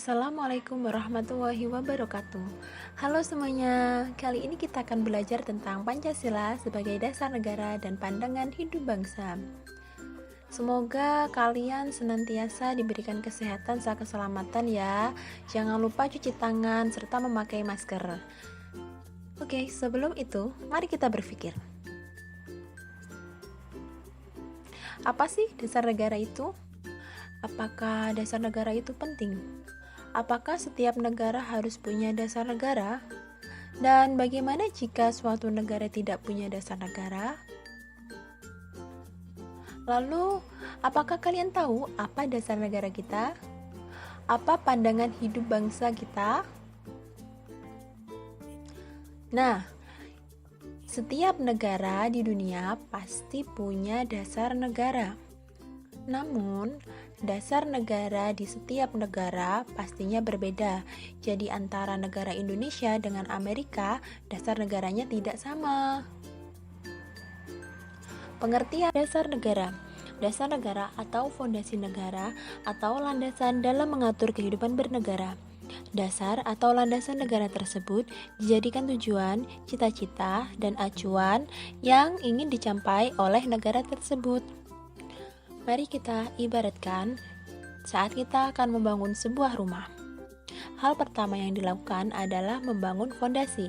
Assalamualaikum warahmatullahi wabarakatuh. Halo semuanya, kali ini kita akan belajar tentang Pancasila sebagai dasar negara dan pandangan hidup bangsa. Semoga kalian senantiasa diberikan kesehatan serta keselamatan ya. Jangan lupa cuci tangan serta memakai masker. Oke, sebelum itu, mari kita berpikir. Apa sih dasar negara itu? Apakah dasar negara itu penting? Apakah setiap negara harus punya dasar negara? Dan bagaimana jika suatu negara tidak punya dasar negara? Lalu, apakah kalian tahu apa dasar negara kita? Apa pandangan hidup bangsa kita? Nah, setiap negara di dunia pasti punya dasar negara. Namun, dasar negara di setiap negara pastinya berbeda. Jadi antara negara Indonesia dengan Amerika, dasar negaranya tidak sama. Pengertian dasar negara. Dasar negara atau fondasi negara atau landasan dalam mengatur kehidupan bernegara. Dasar atau landasan negara tersebut dijadikan tujuan, cita-cita, dan acuan yang ingin dicapai oleh negara tersebut. Mari kita ibaratkan saat kita akan membangun sebuah rumah. Hal pertama yang dilakukan adalah membangun fondasi.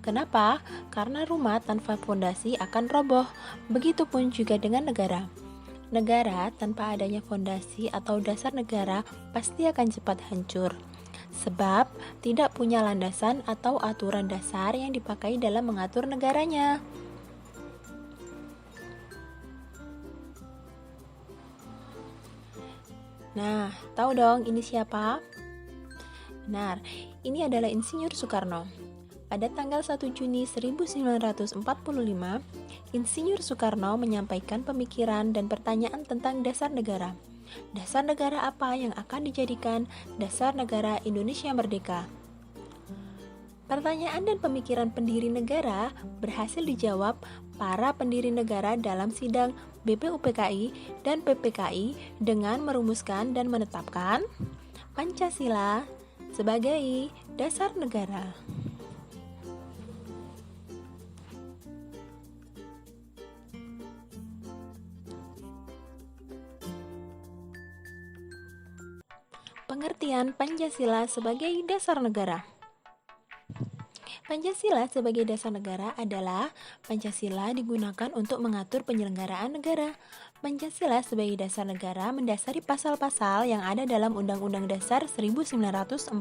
Kenapa? Karena rumah tanpa fondasi akan roboh. Begitupun juga dengan negara. Negara tanpa adanya fondasi atau dasar negara pasti akan cepat hancur. Sebab tidak punya landasan atau aturan dasar yang dipakai dalam mengatur negaranya. Nah, tahu dong ini siapa? Benar, ini adalah Insinyur Soekarno. Pada tanggal 1 Juni 1945, Insinyur Soekarno menyampaikan pemikiran dan pertanyaan tentang dasar negara. Dasar negara apa yang akan dijadikan dasar negara Indonesia Merdeka? Pertanyaan dan pemikiran pendiri negara berhasil dijawab para pendiri negara dalam sidang BPUPKI dan PPKI dengan merumuskan dan menetapkan Pancasila sebagai dasar negara. Pengertian Pancasila sebagai dasar negara. Pancasila sebagai dasar negara adalah Pancasila digunakan untuk mengatur penyelenggaraan negara. Pancasila sebagai dasar negara mendasari pasal-pasal yang ada dalam Undang-Undang Dasar 1945.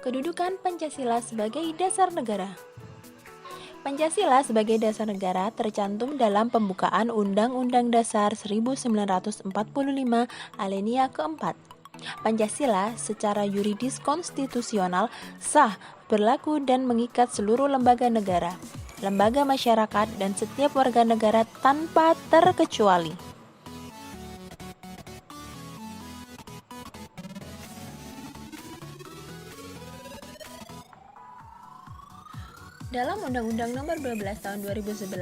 Kedudukan Pancasila sebagai dasar negara. Pancasila sebagai dasar negara tercantum dalam pembukaan Undang-Undang Dasar 1945 alinea keempat. Pancasila secara yuridis konstitusional sah, berlaku dan mengikat seluruh lembaga negara, lembaga masyarakat dan setiap warga negara tanpa terkecuali. Dalam Undang-Undang Nomor 12 Tahun 2011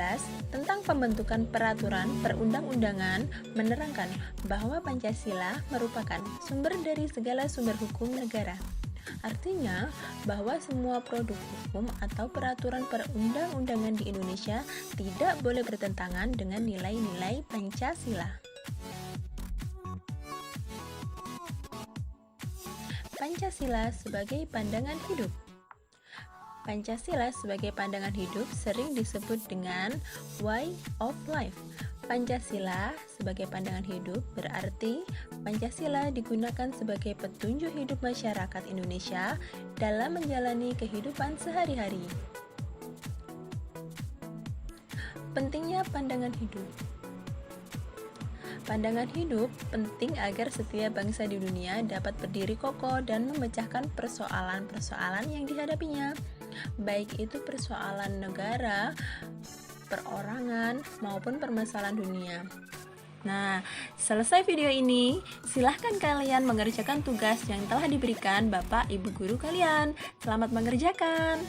tentang pembentukan peraturan perundang-undangan menerangkan bahwa Pancasila merupakan sumber dari segala sumber hukum negara. Artinya bahwa semua produk hukum atau peraturan perundang-undangan di Indonesia tidak boleh bertentangan dengan nilai-nilai Pancasila. Pancasila sebagai pandangan hidup. Pancasila sebagai pandangan hidup sering disebut dengan way of life. Pancasila sebagai pandangan hidup berarti Pancasila digunakan sebagai petunjuk hidup masyarakat Indonesia dalam menjalani kehidupan sehari-hari. Pentingnya pandangan hidup. Pandangan hidup penting agar setiap bangsa di dunia dapat berdiri kokoh dan memecahkan persoalan-persoalan yang dihadapinya, baik itu persoalan negara, perorangan, maupun permasalahan dunia. Nah, selesai video ini, silahkan kalian mengerjakan tugas yang telah diberikan Bapak Ibu Guru kalian. Selamat mengerjakan!